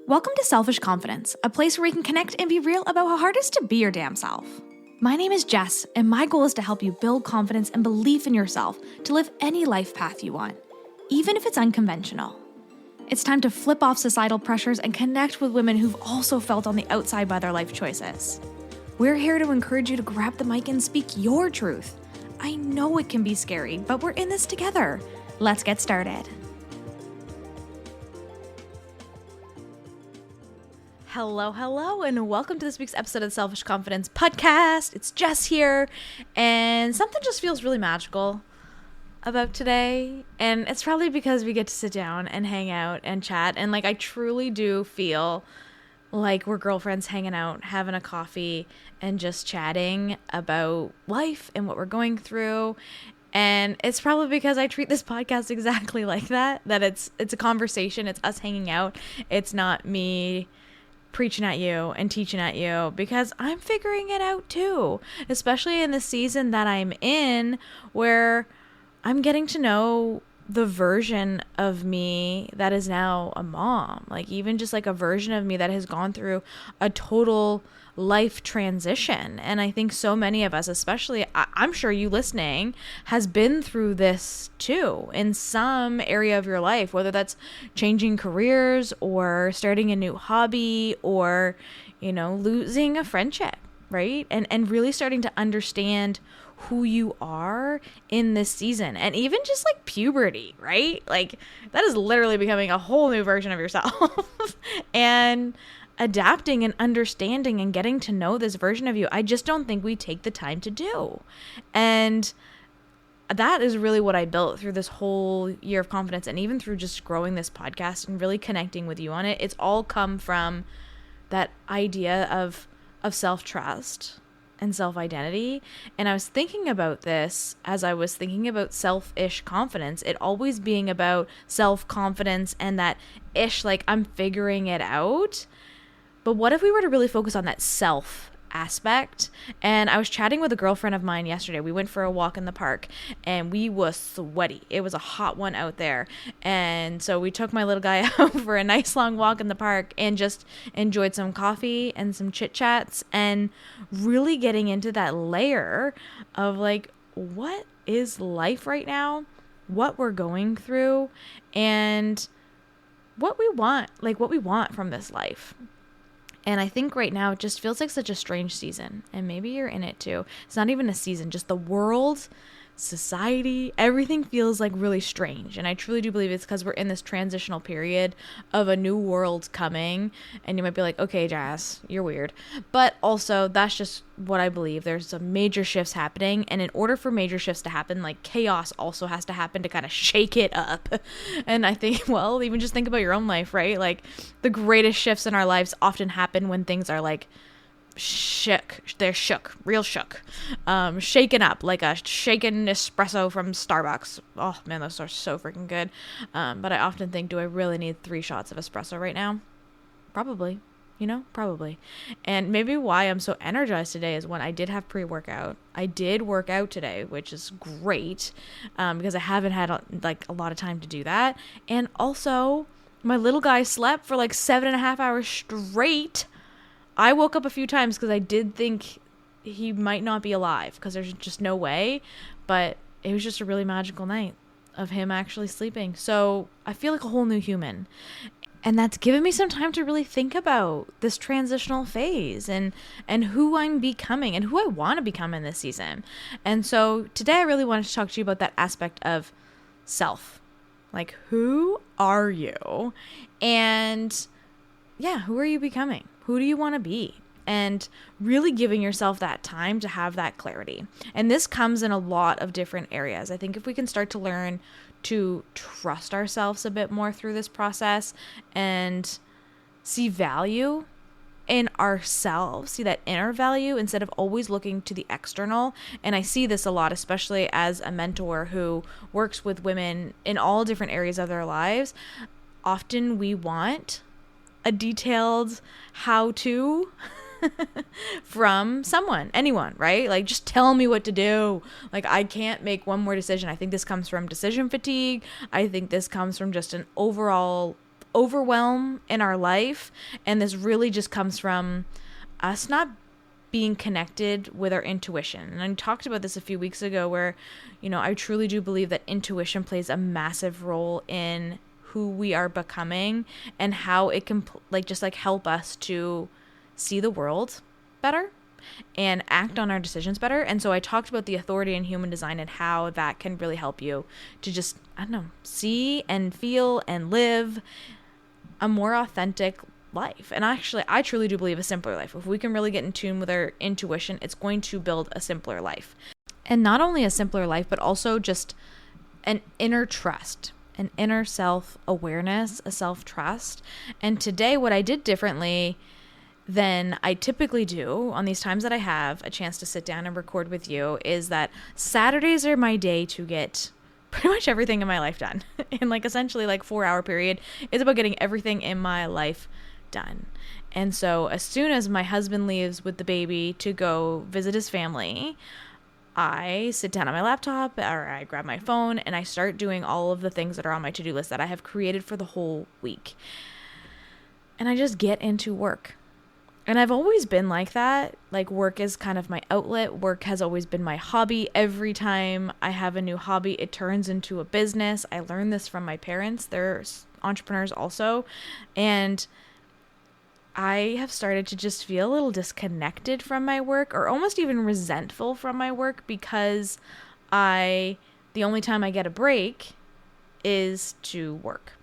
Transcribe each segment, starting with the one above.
Welcome to Selfish Confidence, a place where we can connect and be real about how hard it is to be your damn self. My name is Jess, and my goal is to help you build confidence and belief in yourself to live any life path you want, even if it's unconventional. It's time to flip off societal pressures and connect with women who've also felt on the outside by their life choices. We're here to encourage you to grab the mic and speak your truth. I know it can be scary, but we're in this together. Let's get started. Hello, and welcome to this week's episode of the Selfish Confidence Podcast. It's Jess here, and something just feels really magical about today, and it's probably because we get to sit down and hang out and chat, and I truly do feel like we're girlfriends hanging out, having a coffee, and just chatting about life and what we're going through. And it's probably because I treat this podcast exactly like that it's a conversation, it's us hanging out, it's not me preaching at you and teaching at you, because I'm figuring it out too, especially in the season that I'm in, where I'm getting to know the version of me that is now a mom, even just a version of me that has gone through a total life transition. And I think so many of us, especially I'm sure you listening, has been through this too in some area of your life, whether that's changing careers or starting a new hobby or, losing a friendship, right? And really starting to understand who you are in this season, and even just puberty, right? That is literally becoming a whole new version of yourself and adapting and understanding and getting to know this version of you. I just don't think we take the time to do. And that is really what I built through this whole year of confidence, and even through just growing this podcast and really connecting with you on it. It's all come from that idea of self-trust and self-identity. And I was thinking about this as I was thinking about selfish confidence, it always being about self-confidence and that ish, I'm figuring it out. But what if we were to really focus on that self aspect? And I was chatting with a girlfriend of mine yesterday. We went for a walk in the park and we was sweaty. It was a hot one out there. And so we took my little guy out for a nice long walk in the park and just enjoyed some coffee and some chit chats, and really getting into that layer of what is life right now, what we're going through, and what we want, what we want from this life. And I think right now it just feels like such a strange season, and maybe you're in it too. It's not even a season, just the world, society, everything feels really strange. And I truly do believe it's because we're in this transitional period of a new world coming. And you might be like, okay, Jazz, you're weird. But also that's just what I believe. There's some major shifts happening. And in order for major shifts to happen, chaos also has to happen to kind of shake it up. And I think, well, even just think about your own life, right? The greatest shifts in our lives often happen when things are shook. They're shook, real shook, shaken up, like a shaken espresso from Starbucks. Oh man, those are so freaking good. But I often think, do I really need 3 shots of espresso right now? Probably, probably. And maybe why I'm so energized today is when I did have pre-workout. I did work out today, which is great, because I haven't had a lot of time to do that. And also my little guy slept for 7.5 hours straight. I woke up a few times because I did think he might not be alive, because there's just no way. But it was just a really magical night of him actually sleeping. So I feel like a whole new human. And that's given me some time to really think about this transitional phase and who I'm becoming and who I want to become in this season. And so today I really wanted to talk to you about that aspect of self. Who are you? And yeah, who are you becoming? Who do you want to be? And really giving yourself that time to have that clarity. And this comes in a lot of different areas. I think if we can start to learn to trust ourselves a bit more through this process and see value in ourselves, see that inner value instead of always looking to the external. And I see this a lot, especially as a mentor who works with women in all different areas of their lives. Often we want a detailed how-to from someone, anyone, right? Just tell me what to do. I can't make one more decision. I think this comes from decision fatigue. I think this comes from just an overall overwhelm in our life. And this really just comes from us not being connected with our intuition. And I talked about this a few weeks ago where, I truly do believe that intuition plays a massive role in who we are becoming and how it can help us to see the world better and act on our decisions better. And so I talked about the authority in human design and how that can really help you to just, see and feel and live a more authentic life. And actually, I truly do believe a simpler life. If we can really get in tune with our intuition, it's going to build a simpler life. And not only a simpler life, but also just an inner trust, an inner self-awareness, a self-trust. And today, what I did differently than I typically do on these times that I have a chance to sit down and record with you is that Saturdays are my day to get pretty much everything in my life done. In essentially 4-hour period is about getting everything in my life done. And so as soon as my husband leaves with the baby to go visit his family, I sit down on my laptop or I grab my phone and I start doing all of the things that are on my to-do list that I have created for the whole week. And I just get into work. And I've always been like that. Work is kind of my outlet. Work has always been my hobby. Every time I have a new hobby, it turns into a business. I learned this from my parents. They're entrepreneurs also. And I have started to just feel a little disconnected from my work or almost even resentful from my work because the only time I get a break is to work.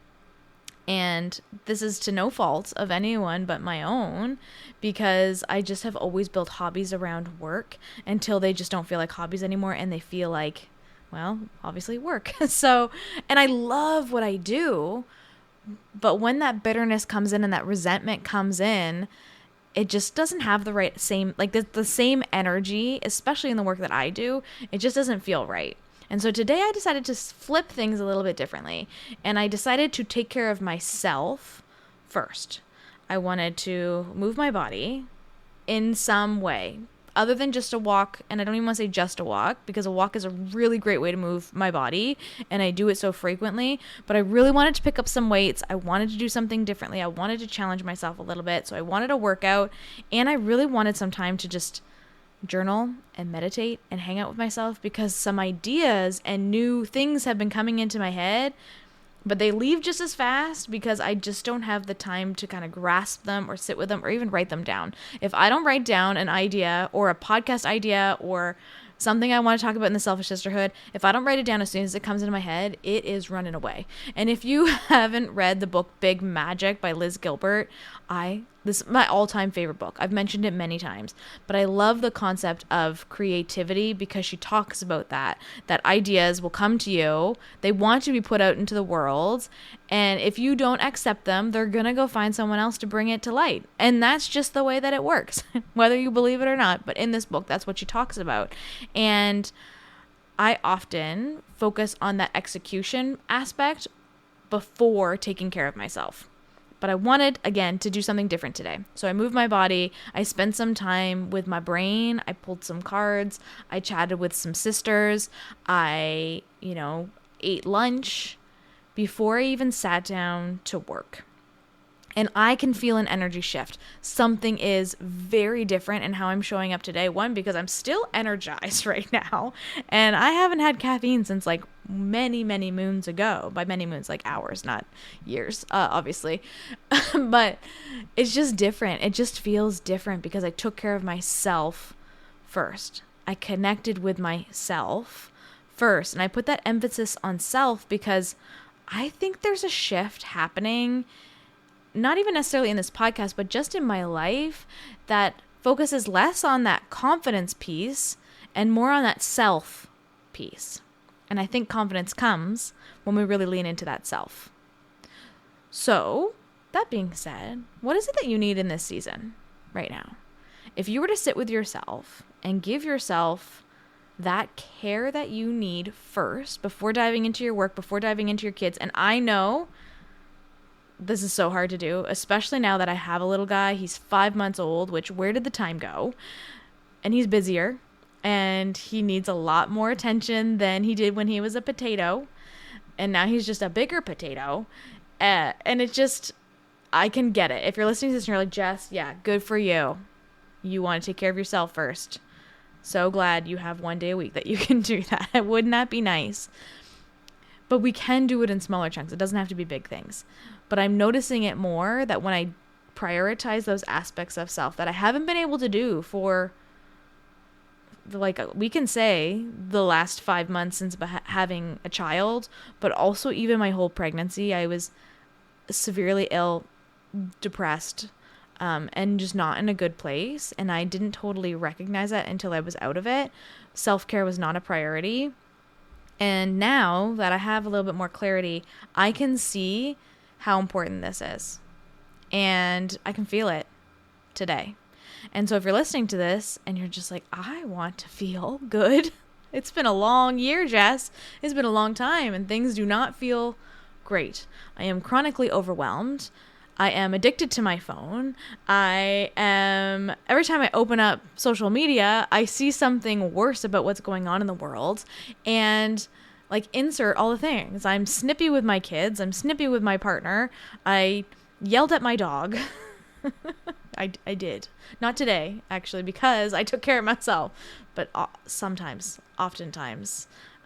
And this is to no fault of anyone but my own, because I just have always built hobbies around work until they just don't feel like hobbies anymore and they feel like, well, obviously work. So, and I love what I do, but when that bitterness comes in and that resentment comes in, it just doesn't have the same energy, especially in the work that I do. It just doesn't feel right. And so today I decided to flip things a little bit differently. And I decided to take care of myself first. I wanted to move my body in some way other than just a walk. And I don't even want to say just a walk, because a walk is a really great way to move my body. And I do it so frequently. But I really wanted to pick up some weights. I wanted to do something differently. I wanted to challenge myself a little bit. So I wanted a workout. And I really wanted some time to just journal and meditate and hang out with myself, because some ideas and new things have been coming into my head, but they leave just as fast because I just don't have the time to kind of grasp them or sit with them or even write them down. If I don't write down an idea or a podcast idea or something I want to talk about in the Selfish Sisterhood, if I don't write it down as soon as it comes into my head, it is running away. And if you haven't read the book Big Magic by Liz Gilbert, this is my all-time favorite book. I've mentioned it many times, but I love the concept of creativity because she talks about that ideas will come to you. They want to be put out into the world. And if you don't accept them, they're going to go find someone else to bring it to light. And that's just the way that it works, whether you believe it or not. But in this book, that's what she talks about. And I often focus on that execution aspect before taking care of myself. But I wanted, again, to do something different today. So I moved my body. I spent some time with my brain. I pulled some cards. I chatted with some sisters. I, ate lunch before I even sat down to work. And I can feel an energy shift. Something is very different in how I'm showing up today. One, because I'm still energized right now. And I haven't had caffeine since many, many moons ago. By many moons, hours, not years, obviously. But it's just different. It just feels different because I took care of myself first. I connected with myself first. And I put that emphasis on self because I think there's a shift happening, not even necessarily in this podcast, but just in my life, that focuses less on that confidence piece and more on that self piece. And I think confidence comes when we really lean into that self. So, that being said, what is it that you need in this season right now? If you were to sit with yourself and give yourself that care that you need first, before diving into your work, before diving into your kids, and I know this is so hard to do, especially now that I have a little guy. He's 5 months old, which where did the time go? And he's busier and he needs a lot more attention than he did when he was a potato. And now he's just a bigger potato. And it just, I can get it. If you're listening to this and you're like, Jess, yeah, good for you. You want to take care of yourself first. So glad you have one day a week that you can do that. Wouldn't that be nice? But we can do it in smaller chunks. It doesn't have to be big things. But I'm noticing it more that when I prioritize those aspects of self that I haven't been able to do for, like, we can say the last 5 months since having a child, but also even my whole pregnancy, I was severely ill, depressed, and just not in a good place. And I didn't totally recognize that until I was out of it. Self-care was not a priority. And now that I have a little bit more clarity, I can see how important this is. And I can feel it today. And so if you're listening to this and you're just like, I want to feel good. It's been a long year, Jess. It's been a long time and things do not feel great. I am chronically overwhelmed. I am addicted to my phone. Every time I open up social media, I see something worse about what's going on in the world. And like, insert all the things. I'm snippy with my kids. I'm snippy with my partner. I yelled at my dog. I did. Not today, actually, because I took care of myself. But oftentimes,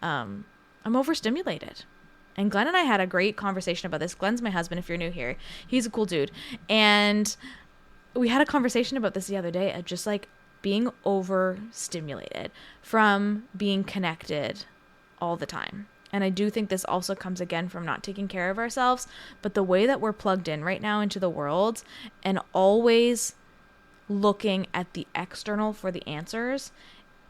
I'm overstimulated. And Glenn and I had a great conversation about this. Glenn's my husband, if you're new here. He's a cool dude. And we had a conversation about this the other day of just like being overstimulated from being connected all the time. And I do think this also comes again from not taking care of ourselves. But the way that we're plugged in right now into the world and always looking at the external for the answers,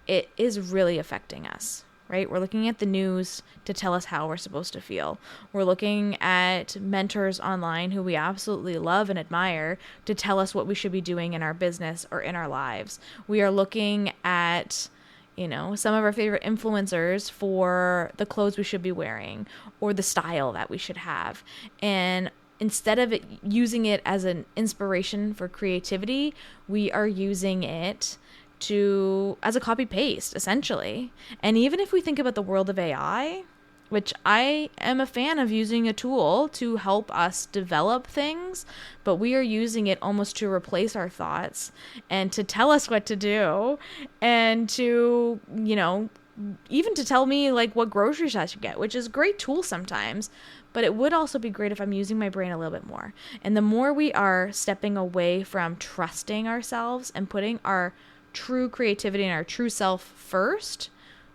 it is really affecting us. Right? We're looking at the news to tell us how we're supposed to feel. We're looking at mentors online who we absolutely love and admire to tell us what we should be doing in our business or in our lives. We are looking at, some of our favorite influencers for the clothes we should be wearing or the style that we should have. And instead of using it as an inspiration for creativity, we are using it as a copy paste, essentially. And even if we think about the world of AI, which I am a fan of using a tool to help us develop things, but we are using it almost to replace our thoughts and to tell us what to do and to, even to tell me like what groceries I should get, which is a great tool sometimes, but it would also be great if I'm using my brain a little bit more. And the more we are stepping away from trusting ourselves and putting our true creativity and our true self first,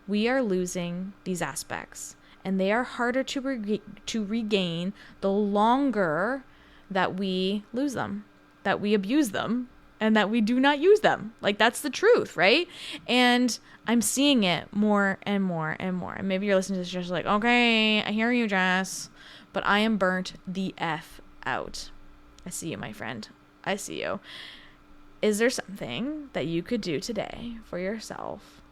we are losing these aspects. And they are harder to regain the longer that we lose them, that we abuse them, and that we do not use them. Like, that's the truth, right? And I'm seeing it more and more and more. And maybe you're listening to this just like, okay, I hear you, Jess, but I am burnt the F out. I see you, my friend. I see you. Is there something that you could do today for yourself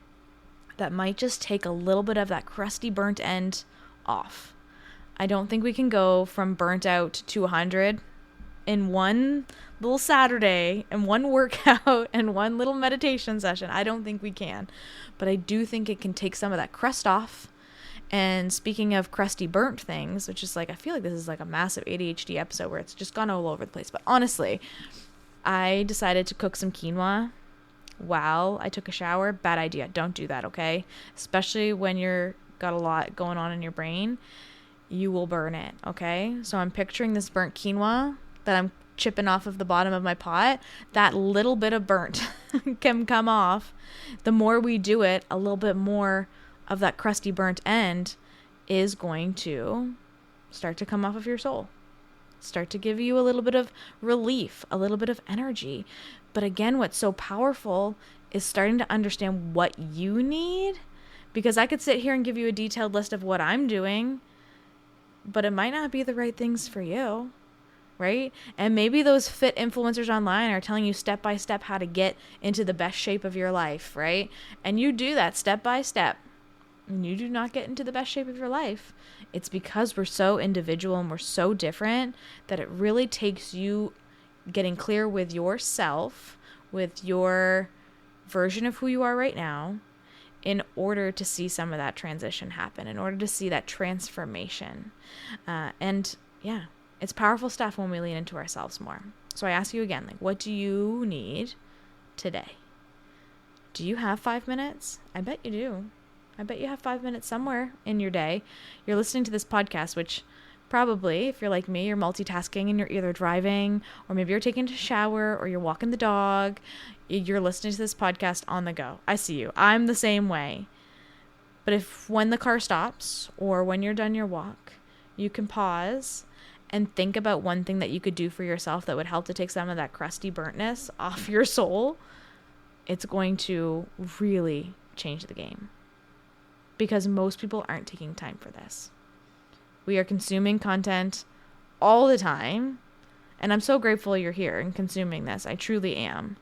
that might just take a little bit of that crusty burnt end off? I don't think we can go from burnt out to 100 in one little Saturday and one workout and one little meditation session. I don't think we can. But I do think it can take some of that crust off. And speaking of crusty burnt things, which is like, I feel like this is like a massive ADHD episode where it's just gone all over the place. But honestly, I decided to cook some quinoa while I took a shower. Bad idea. Don't do that, okay? Especially when you're got a lot going on in your brain. You will burn it, okay? So I'm picturing this burnt quinoa that I'm chipping off of the bottom of my pot. That little bit of burnt can come off. The more we do it, a little bit more of that crusty burnt end is going to start to come off of your soul. Start to give you a little bit of relief, a little bit of energy. But again, what's so powerful is starting to understand what you need, because I could sit here and give you a detailed list of what I'm doing, but it might not be the right things for you, right? And maybe those fit influencers online are telling you step by step how to get into the best shape of your life, right? And you do that step by step, and you do not get into the best shape of your life. It's because we're so individual and we're so different that it really takes you getting clear with yourself, with your version of who you are right now, in order to see some of that transition happen, in order to see that transformation. And yeah, It's powerful stuff when we lean into ourselves more. So I ask you again, like, what do you need today? Do you have 5 minutes? I bet you do. I bet you have 5 minutes somewhere in your day. You're listening to this podcast, which probably, if you're like me, you're multitasking and you're either driving or maybe you're taking a shower or you're walking the dog. You're listening to this podcast on the go. I see you. I'm the same way. But if when the car stops or when you're done your walk, you can pause and think about one thing that you could do for yourself that would help to take some of that crusty burntness off your soul, it's going to really change the game. Because most people aren't taking time for this. We are consuming content all the time. And I'm so grateful you're here and consuming this. I truly am.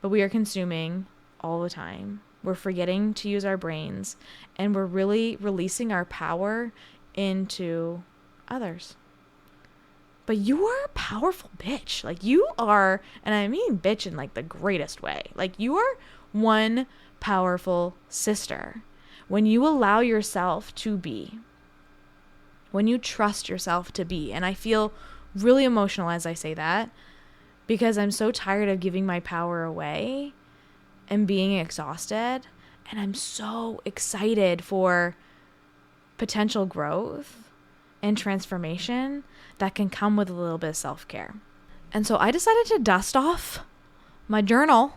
But we are consuming all the time. We're forgetting to use our brains. And we're really releasing our power into others. But you are a powerful bitch. Like, you are, and I mean bitch in like the greatest way. Like, you are one powerful sister. When you allow yourself to be, when you trust yourself to be, and I feel really emotional as I say that, because I'm so tired of giving my power away and being exhausted, and I'm so excited for potential growth and transformation that can come with a little bit of self-care. And so I decided to dust off my journal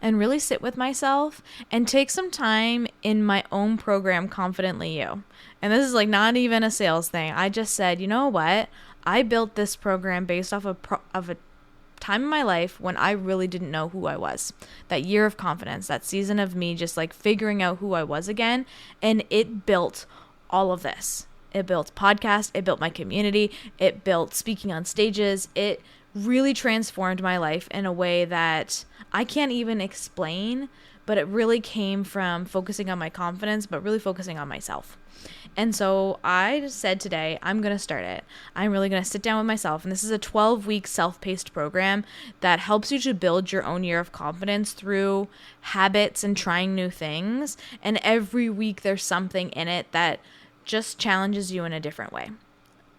and really sit with myself and take some time in my own program, Confidently You. And this is like not even a sales thing. I just said, you know what? I built this program based off of a time in my life when I really didn't know who I was. That year of confidence, that season of me just like figuring out who I was again. And it built all of this. It built podcasts. It built my community. It built speaking on stages. It really transformed my life in a way that I can't even explain, but it really came from focusing on my confidence, but really focusing on myself. And so I said today, I'm going to start it. I'm really going to sit down with myself. And this is a 12-week self-paced program that helps you to build your own year of confidence through habits and trying new things. And every week there's something in it that just challenges you in a different way.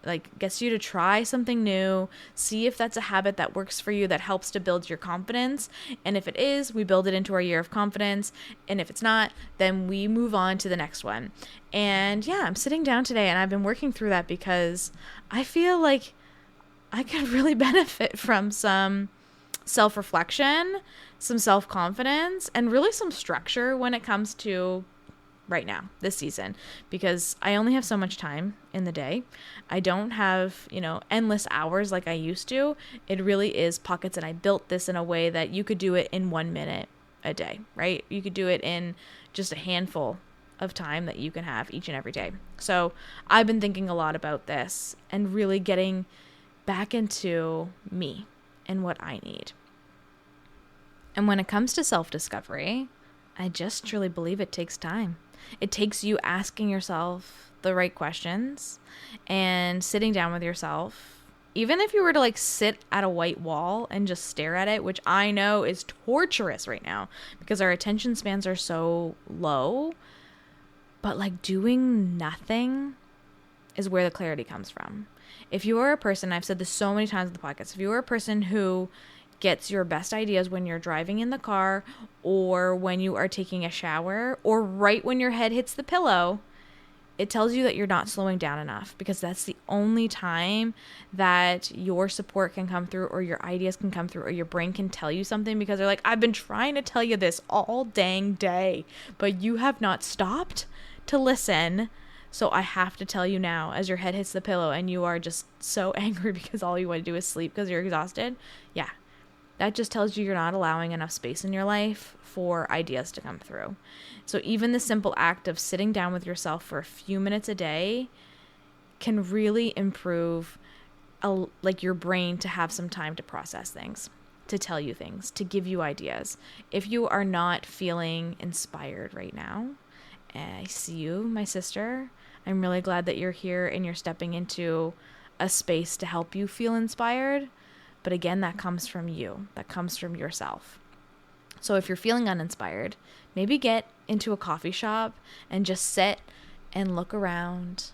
Like, gets you to try something new, see if that's a habit that works for you, that helps to build your confidence. And if it is, we build it into our year of confidence. And if it's not, then we move on to the next one. And yeah, I'm sitting down today and I've been working through that because I feel like I could really benefit from some self-reflection, some self-confidence, and really some structure when it comes to right now, this season, because I only have so much time in the day. I don't have, endless hours like I used to. It really is pockets, and I built this in a way that you could do it in 1 minute a day, right? You could do it in just a handful of time that you can have each and every day. So I've been thinking a lot about this and really getting back into me and what I need. And when it comes to self-discovery, I just truly believe it takes time. It takes you asking yourself the right questions and sitting down with yourself. Even if you were to like sit at a white wall and just stare at it, which I know is torturous right now because our attention spans are so low, but like doing nothing is where the clarity comes from. If you are a person, I've said this so many times in the podcast, if you are a person who gets your best ideas when you're driving in the car or when you are taking a shower or right when your head hits the pillow, it tells you that you're not slowing down enough, because that's the only time that your support can come through or your ideas can come through or your brain can tell you something, because they're like, I've been trying to tell you this all dang day, but you have not stopped to listen. So I have to tell you now, as your head hits the pillow and you are just so angry because all you want to do is sleep because you're exhausted. Yeah. That just tells you you're not allowing enough space in your life for ideas to come through. So even the simple act of sitting down with yourself for a few minutes a day can really improve like your brain to have some time to process things, to tell you things, to give you ideas. If you are not feeling inspired right now, I see you, my sister. I'm really glad that you're here and you're stepping into a space to help you feel inspired. But again, that comes from you. That comes from yourself. So if you're feeling uninspired, maybe get into a coffee shop and just sit and look around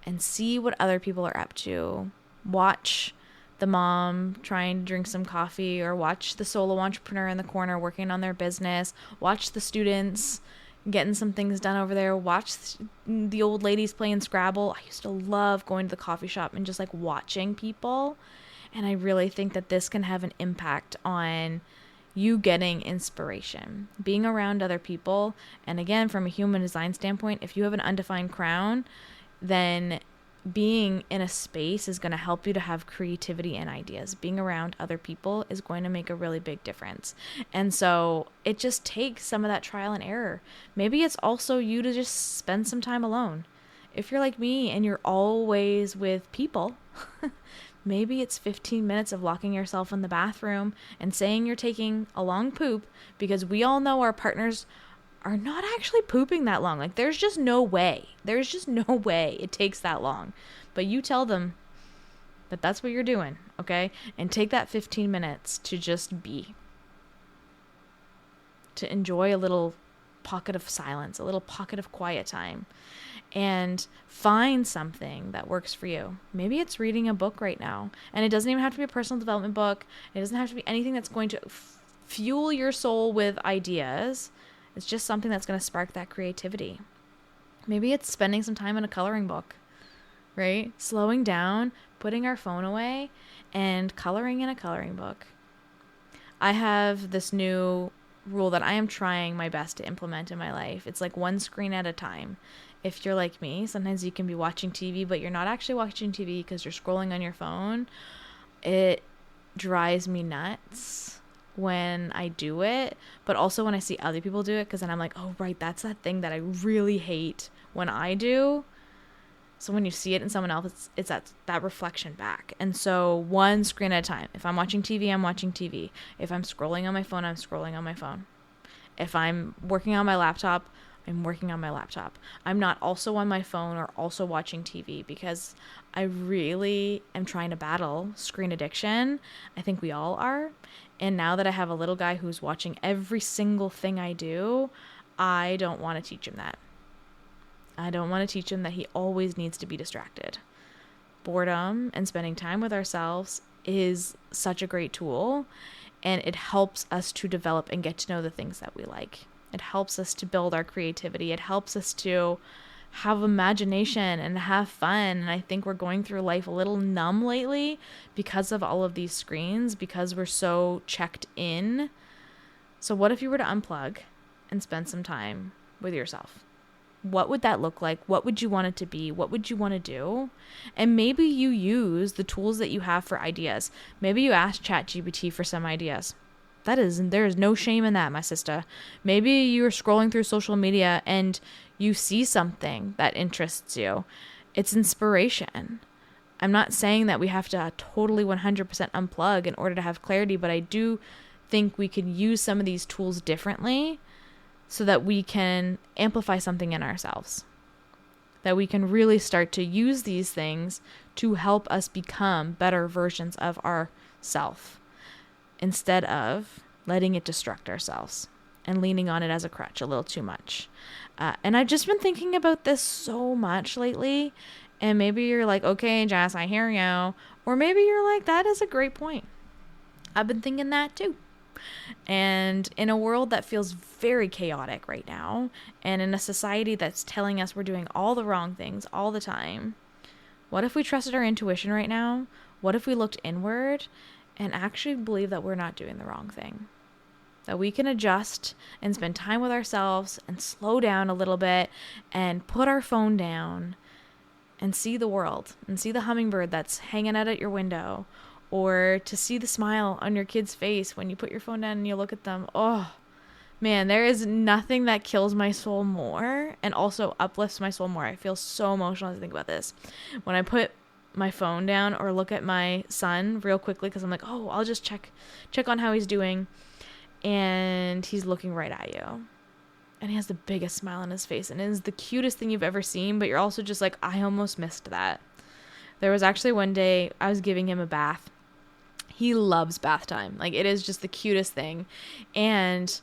and see what other people are up to Watch the mom trying to drink some coffee, or watch the solo entrepreneur in the corner working on their business. Watch the students getting some things done over there. Watch the old ladies playing Scrabble. I used to love going to the coffee shop and just like watching people. And I really think that this can have an impact on you getting inspiration, being around other people. And again, from a human design standpoint, if you have an undefined crown, then being in a space is going to help you to have creativity and ideas. Being around other people is going to make a really big difference. And so it just takes some of that trial and error. Maybe it's also you to just spend some time alone. If you're like me and you're always with people, maybe it's 15 minutes of locking yourself in the bathroom and saying you're taking a long poop, because we all know our partners are not actually pooping that long. Like, there's just no way. There's just no way it takes that long. But you tell them that that's what you're doing, okay? And take that 15 minutes to just be. To enjoy a little pocket of silence, a little pocket of quiet time. And find something that works for you. Maybe it's reading a book right now. And it doesn't even have to be a personal development book. It doesn't have to be anything that's going to fuel your soul with ideas. It's just something that's going to spark that creativity. Maybe it's spending some time in a coloring book, right? Slowing down, putting our phone away, and coloring in a coloring book. I have this new rule that I am trying my best to implement in my life. It's like one screen at a time. If you're like me, sometimes you can be watching TV, but you're not actually watching TV because you're scrolling on your phone. It drives me nuts when I do it, but also when I see other people do it, because then I'm like, oh, right, that's that thing that I really hate when I do. So when you see it in someone else, it's that reflection back. And so one screen at a time. If I'm watching TV, I'm watching TV. If I'm scrolling on my phone, I'm scrolling on my phone. If I'm working on my laptop, I'm working on my laptop. I'm not also on my phone or also watching TV, because I really am trying to battle screen addiction. I think we all are. And now that I have a little guy who's watching every single thing I do, I don't want to teach him that. I don't want to teach him that he always needs to be distracted. Boredom and spending time with ourselves is such a great tool, and it helps us to develop and get to know the things that we like. It helps us to build our creativity. It helps us to have imagination and have fun. And I think we're going through life a little numb lately because of all of these screens, because we're so checked in. So what if you were to unplug and spend some time with yourself? What would that look like? What would you want it to be? What would you want to do? And maybe you use the tools that you have for ideas. Maybe you ask ChatGPT for some ideas. There is no shame in that, my sister. Maybe you're scrolling through social media and you see something that interests you. It's inspiration. I'm not saying that we have to totally 100% unplug in order to have clarity, but I do think we can use some of these tools differently so that we can amplify something in ourselves. That we can really start to use these things to help us become better versions of ourself, instead of letting it destruct ourselves and leaning on it as a crutch a little too much. And I've just been thinking about this so much lately. And maybe you're like, okay, Jess, I hear you. Or maybe you're like, that is a great point. I've been thinking that too. And in a world that feels very chaotic right now, and in a society that's telling us we're doing all the wrong things all the time, what if we trusted our intuition right now? What if we looked inward and actually believe that we're not doing the wrong thing? That we can adjust and spend time with ourselves and slow down a little bit and put our phone down and see the world and see the hummingbird that's hanging out at your window, or to see the smile on your kid's face when you put your phone down and you look at them. Oh, man, there is nothing that kills my soul more and also uplifts my soul more. I feel so emotional as I think about this. When I put my phone down or look at my son real quickly, because I'm like, oh, I'll just check on how he's doing, and he's looking right at you. And he has the biggest smile on his face, and it is the cutest thing you've ever seen, but you're also just like, I almost missed that. There was actually one day I was giving him a bath. He loves bath time. Like, it is just the cutest thing. And,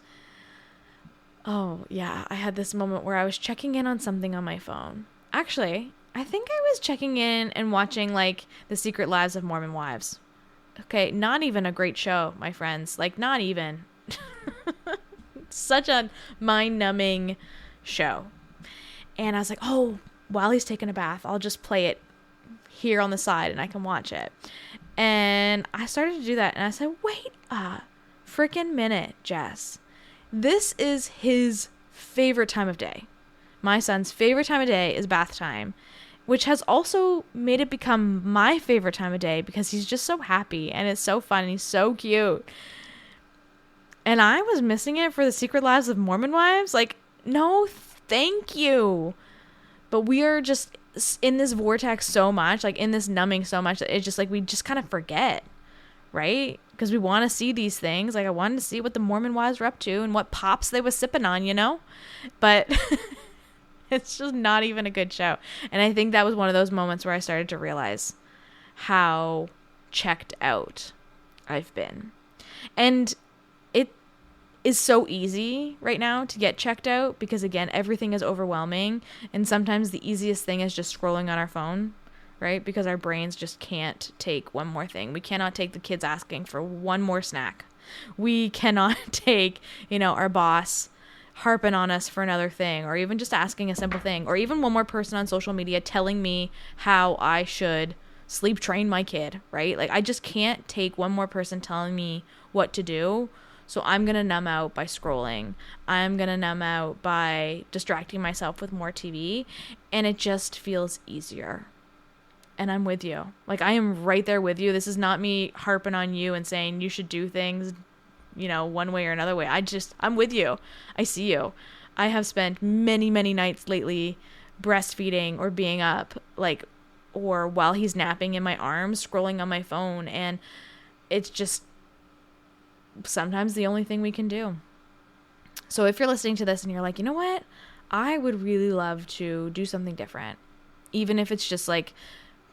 oh, yeah, I had this moment where I was checking in on something on my phone. Actually, I think I was checking in and watching like The Secret Lives of Mormon Wives. Okay, not even a great show, my friends. Like, not even. Such a mind-numbing show. And I was like, oh, while he's taking a bath, I'll just play it here on the side and I can watch it. And I started to do that. And I said, wait a freaking minute, Jess. This is his favorite time of day. My son's favorite time of day is bath time, which has also made it become my favorite time of day because he's just so happy and it's so fun and he's so cute. And I was missing it for The Secret Lives of Mormon Wives. Like, no, thank you. But we are just in this vortex so much, like in this numbing so much that it's just like we just kind of forget, right? Because we want to see these things. Like, I wanted to see what the Mormon wives were up to and what pops they was sipping on, you know? But it's just not even a good show. And I think that was one of those moments where I started to realize how checked out I've been. And it is so easy right now to get checked out because, again, everything is overwhelming. And sometimes the easiest thing is just scrolling on our phone, right? Because our brains just can't take one more thing. We cannot take the kids asking for one more snack. We cannot take, our boss harping on us for another thing, or even just asking a simple thing, or even one more person on social media telling me how I should sleep train my kid, right? Like, I just can't take one more person telling me what to do. So I'm going to numb out by scrolling. I'm going to numb out by distracting myself with more TV. And it just feels easier. And I'm with you. Like, I am right there with you. This is not me harping on you and saying you should do things, one way or another way. I'm with you. I see you. I have spent many, many nights lately breastfeeding or being up, or while he's napping in my arms, scrolling on my phone. And it's just sometimes the only thing we can do. So if you're listening to this and you're like, you know what? I would really love to do something different. Even if it's just like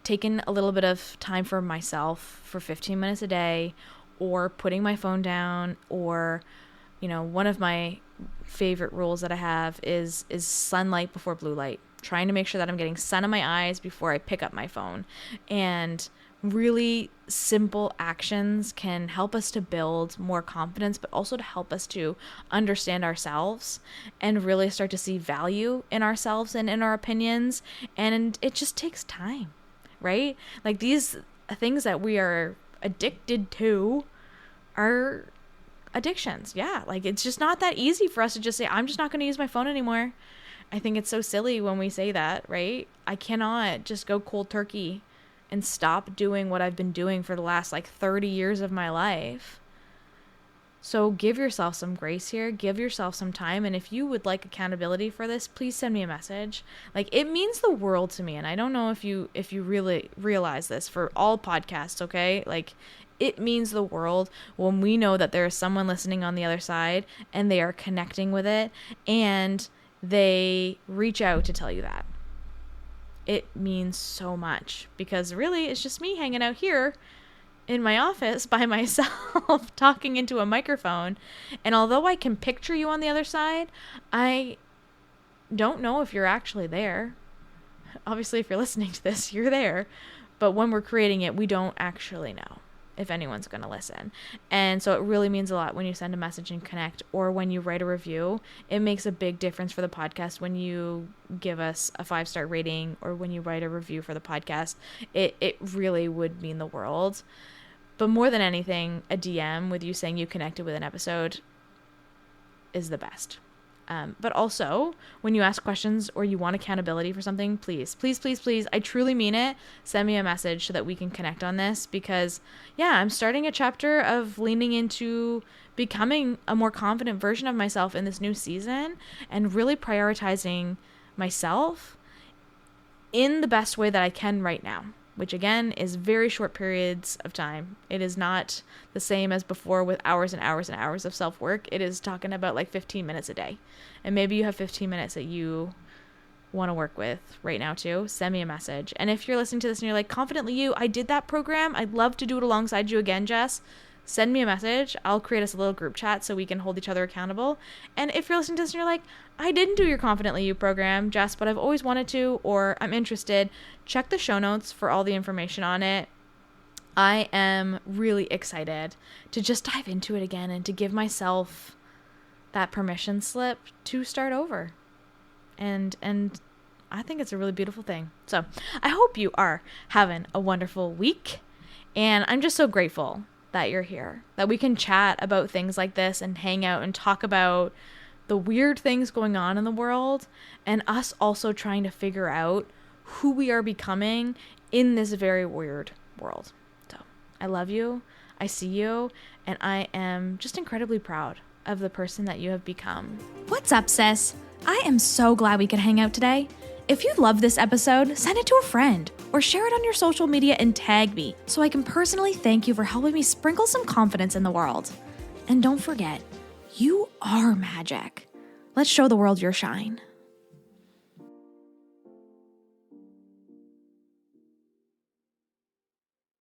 taking a little bit of time for myself for 15 minutes a day, or putting my phone down, or, one of my favorite rules that I have is sunlight before blue light. Trying to make sure that I'm getting sun in my eyes before I pick up my phone. And really simple actions can help us to build more confidence, but also to help us to understand ourselves and really start to see value in ourselves and in our opinions. And it just takes time, right? Like, these things that we are addicted to are addictions. Yeah. Like, it's just not that easy for us to just say, I'm just not going to use my phone anymore. I think it's so silly when we say that, right? I cannot just go cold turkey and stop doing what I've been doing for the last 30 years of my life. So give yourself some grace here. Give yourself some time. And if you would like accountability for this, please send me a message. It means the world to me. And I don't know if you really realize this for all podcasts, okay? It means the world when we know that there is someone listening on the other side and they are connecting with it and they reach out to tell you that. It means so much, because really it's just me hanging out here in my office by myself talking into a microphone. And although I can picture you on the other side, I don't know if you're actually there. Obviously, if you're listening to this, you're there. But when we're creating it, we don't actually know if anyone's going to listen. And so it really means a lot when you send a message and connect, or when you write a review. It makes a big difference for the podcast when you give us a 5-star rating, or when you write a review for the podcast. It really would mean the world. But more than anything, a DM with you saying you connected with an episode is the best. But also, when you ask questions or you want accountability for something, please, I truly mean it. Send me a message so that we can connect on this, because, I'm starting a chapter of leaning into becoming a more confident version of myself in this new season, and really prioritizing myself in the best way that I can right now, which again is very short periods of time. It is not the same as before with hours and hours and hours of self-work. It is talking about 15 minutes a day. And maybe you have 15 minutes that you want to work with right now too. Send me a message. And if you're listening to this and you're like, Confidently You, I did that program. I'd love to do it alongside you again, Jess. send me a message. I'll create us a little group chat so we can hold each other accountable. And if you're listening to this and you're like, I didn't do your Confidently You program, Jess, but I've always wanted to, or I'm interested, check the show notes for all the information on it. I am really excited to just dive into it again and to give myself that permission slip to start over. And I think it's a really beautiful thing. So I hope you are having a wonderful week. And I'm just so grateful that you're here, that we can chat about things like this and hang out and talk about the weird things going on in the world, and us also trying to figure out who we are becoming in this very weird world. So I love you. I see you. And I am just incredibly proud of the person that you have become. What's up, sis? I am so glad we could hang out today. If you love this episode, send it to a friend or share it on your social media and tag me so I can personally thank you for helping me sprinkle some confidence in the world. And don't forget, you are magic. Let's show the world your shine.